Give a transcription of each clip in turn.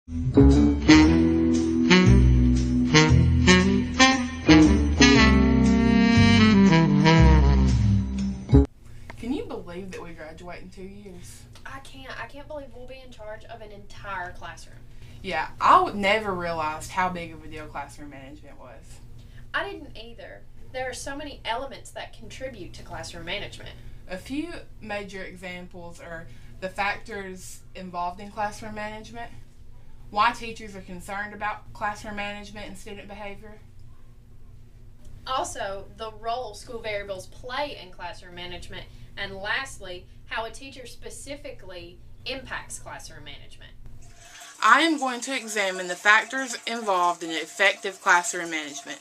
Can you believe that we graduate in 2 years? I can't believe we'll be in charge of an entire classroom. Yeah, I never realized how big of a deal classroom management was. I didn't either. There are so many elements that contribute to classroom management. A few major examples are the factors involved in classroom management, why teachers are concerned about classroom management and student behavior, Also, the role school variables play in classroom management, and lastly, how a teacher specifically impacts classroom management. I am going to examine the factors involved in effective classroom management.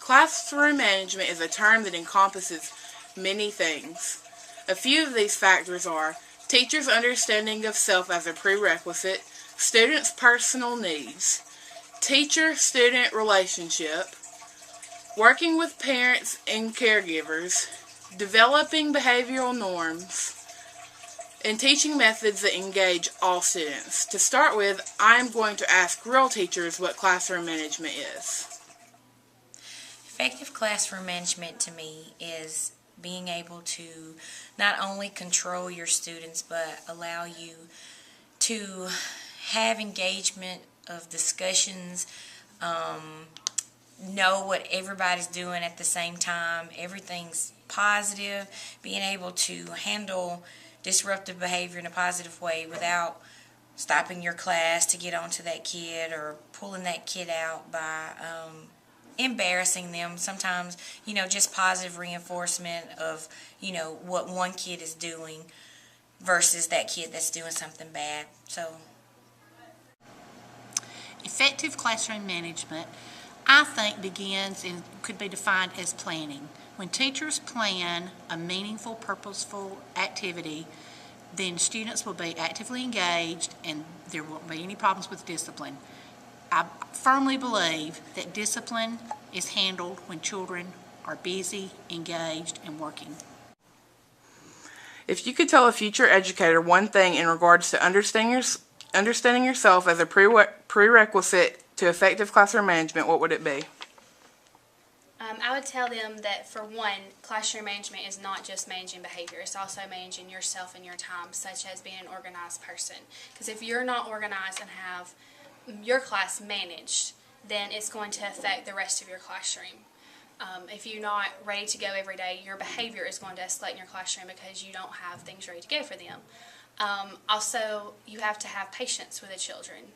Classroom management is a term that encompasses many things. A few of these factors are teachers' understanding of self as a prerequisite, students' personal needs, teacher-student relationship, working with parents and caregivers, developing behavioral norms, and teaching methods that engage all students. To start with, I am going to ask real teachers what classroom management is. Effective classroom management to me is being able to not only control your students but allow you to have engagement of discussions, know what everybody's doing at the same time, everything's positive, being able to handle disruptive behavior in a positive way without stopping your class to get onto that kid or pulling that kid out by embarrassing them. Sometimes, just positive reinforcement of, what one kid is doing versus that kid that's doing something bad. So, effective classroom management, I think, begins and could be defined as planning. When teachers plan a meaningful, purposeful activity, then students will be actively engaged and there won't be any problems with discipline. I firmly believe that discipline is handled when children are busy, engaged, and working. If you could tell a future educator one thing in regards to understanding yourself as a prerequisite to effective classroom management, what would it be? I would tell them that, for one, classroom management is not just managing behavior. It's also managing yourself and your time, such as being an organized person. Because if you're not organized and have your class managed, then it's going to affect the rest of your classroom. If you're not ready to go every day, your behavior is going to escalate in your classroom because you don't have things ready to go for them. Also, you have to have patience with the children.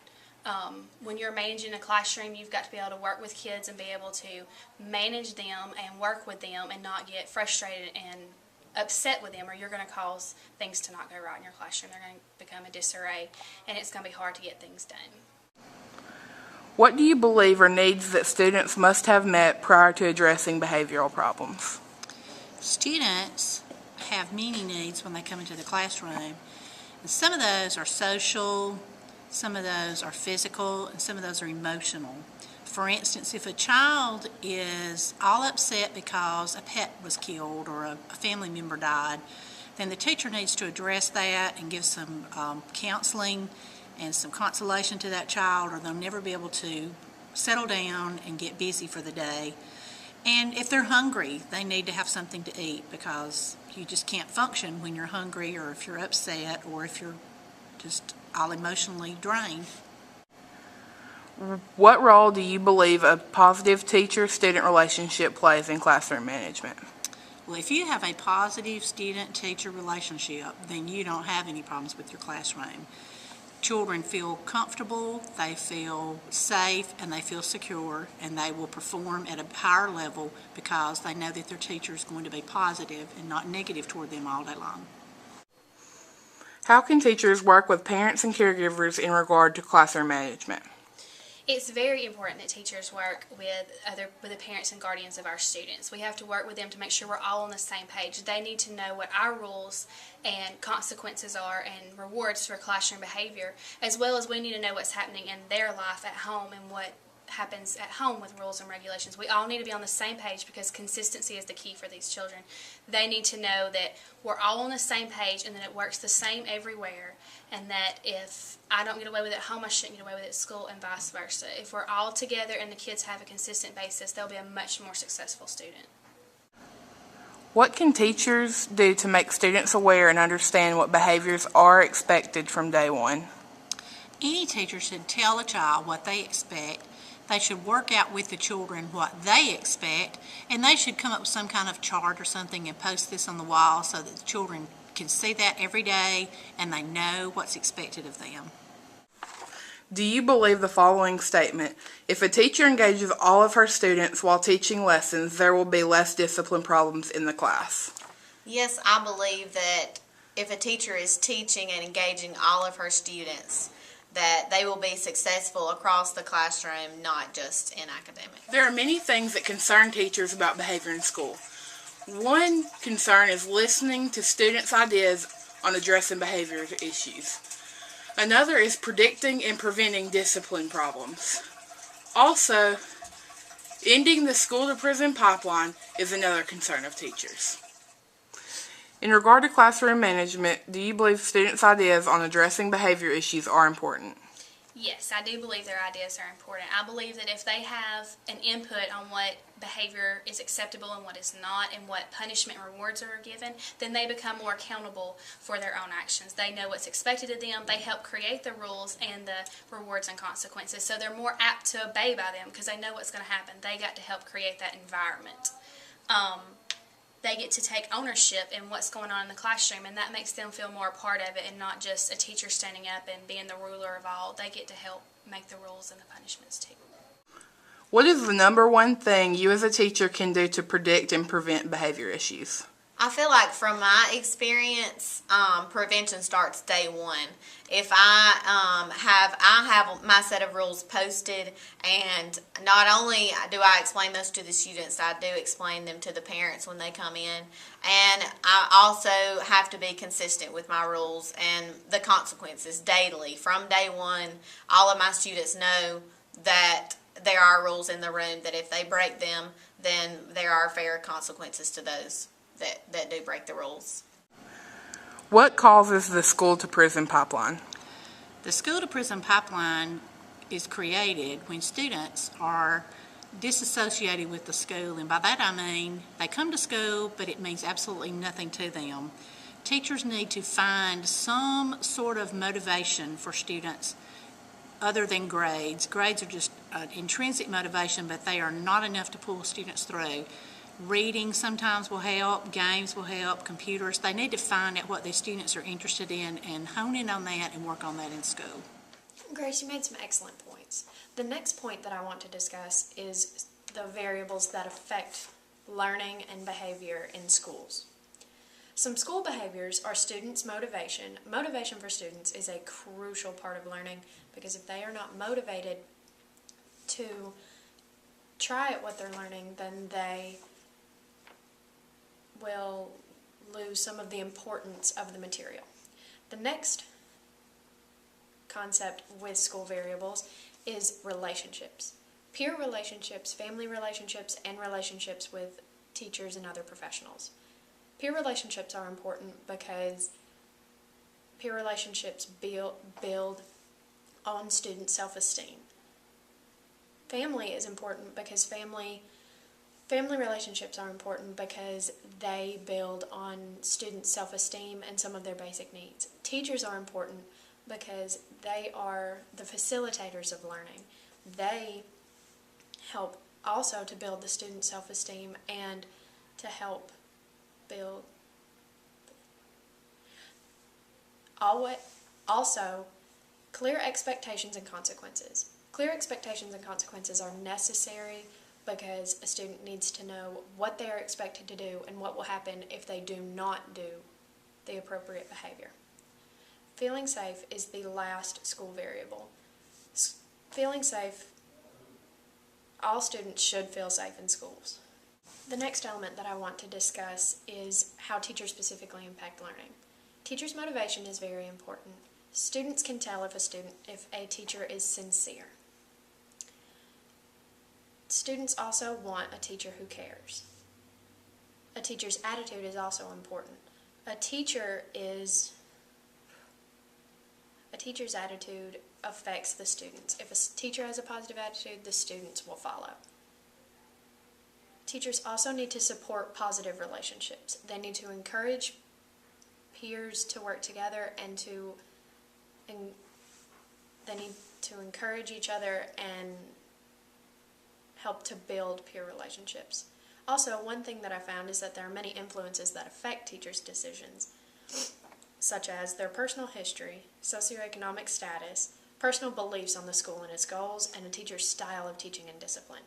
When you're managing a classroom, you've got to be able to work with kids and be able to manage them and work with them and not get frustrated and upset with them, or you're going to cause things to not go right in your classroom. They're going to become a disarray, and it's going to be hard to get things done. What do you believe are needs that students must have met prior to addressing behavioral problems? Students have many needs when they come into the classroom. And some of those are social, some of those are physical, and some of those are emotional. For instance, if a child is all upset because a pet was killed or a family member died, then the teacher needs to address that and give some counseling and some consolation to that child, or they'll never be able to settle down and get busy for the day. And if they're hungry, they need to have something to eat, because you just can't function when you're hungry, or if you're upset, or if you're just all emotionally drained. What role do you believe a positive teacher-student relationship plays in classroom management? Well, if you have a positive student-teacher relationship, then you don't have any problems with your classroom. Children feel comfortable, they feel safe, and they feel secure, and they will perform at a higher level because they know that their teacher is going to be positive and not negative toward them all day long. How can teachers work with parents and caregivers in regard to classroom management? It's very important that teachers work with the parents and guardians of our students. We have to work with them to make sure we're all on the same page. They need to know what our rules and consequences are and rewards for classroom behavior, as well as we need to know what's happening in their life at home and what happens at home with rules and regulations. We all need to be on the same page because consistency is the key for these children. They need to know that we're all on the same page and that it works the same everywhere, and that if I don't get away with it at home, I shouldn't get away with it at school, and vice versa. If we're all together and the kids have a consistent basis, they'll be a much more successful student. What can teachers do to make students aware and understand what behaviors are expected from day one? Any teacher should tell a child what they expect. They should work out with the children what they expect, and they should come up with some kind of chart or something and post this on the wall so that the children can see that every day and they know what's expected of them. Do you believe the following statement? If a teacher engages all of her students while teaching lessons, there will be less discipline problems in the class. Yes, I believe that if a teacher is teaching and engaging all of her students, that they will be successful across the classroom, not just in academics. There are many things that concern teachers about behavior in school. One concern is listening to students' ideas on addressing behavior issues. Another is predicting and preventing discipline problems. Also, ending the school-to-prison pipeline is another concern of teachers. In regard to classroom management, do you believe students' ideas on addressing behavior issues are important? Yes, I do believe their ideas are important. I believe that if they have an input on what behavior is acceptable and what is not, and what punishment and rewards are given, then they become more accountable for their own actions. They know what's expected of them. They help create the rules and the rewards and consequences, so they're more apt to obey by them because they know what's going to happen. They got to help create that environment. They get to take ownership in what's going on in the classroom, and that makes them feel more a part of it and not just a teacher standing up and being the ruler of all. They get to help make the rules and the punishments too. What is the number one thing you as a teacher can do to predict and prevent behavior issues? I feel like from my experience, prevention starts day one. If I have my set of rules posted, and not only do I explain those to the students, I do explain them to the parents when they come in, and I also have to be consistent with my rules and the consequences daily. From day one, all of my students know that there are rules in the room, that if they break them, then there are fair consequences to those that do break the rules. What causes the school-to-prison pipeline? The school-to-prison pipeline is created when students are disassociated with the school, and by that I mean they come to school, but it means absolutely nothing to them. Teachers need to find some sort of motivation for students other than grades. Grades are just an intrinsic motivation, but they are not enough to pull students through. Reading sometimes will help, games will help, computers. They need to find out what their students are interested in and hone in on that and work on that in school. Grace, you made some excellent points. The next point that I want to discuss is the variables that affect learning and behavior in schools. Some school behaviors are students' motivation. Motivation for students is a crucial part of learning because if they are not motivated to try at what they're learning, then they will lose some of the importance of the material. The next concept with school variables is relationships. Peer relationships, family relationships, and relationships with teachers and other professionals. Peer relationships are important because peer relationships build on student self-esteem. Family is important because family relationships are important because they build on student self-esteem and some of their basic needs. Teachers are important because they are the facilitators of learning. They help also to build the student self-esteem and to help build. Also, clear expectations and consequences. Clear expectations and consequences are necessary because a student needs to know what they are expected to do and what will happen if they do not do the appropriate behavior. Feeling safe is the last school variable. Feeling safe, all students should feel safe in schools. The next element that I want to discuss is how teachers specifically impact learning. Teachers' motivation is very important. Students can tell if a teacher is sincere. Students also want a teacher who cares. A teacher's attitude is also important. A teacher's attitude affects the students. If a teacher has a positive attitude, the students will follow. Teachers also need to support positive relationships. They need to encourage peers to work together and they need to encourage each other and help to build peer relationships. Also, one thing that I found is that there are many influences that affect teachers' decisions, such as their personal history, socioeconomic status, personal beliefs on the school and its goals, and a teacher's style of teaching and discipline.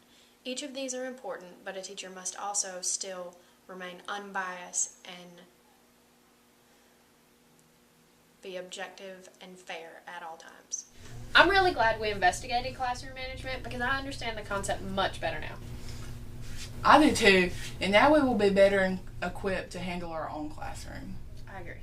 Each of these are important, but a teacher must also still remain unbiased and be objective and fair at all times. I'm really glad we investigated classroom management because I understand the concept much better now. I do too, and now we will be better equipped to handle our own classroom. I agree.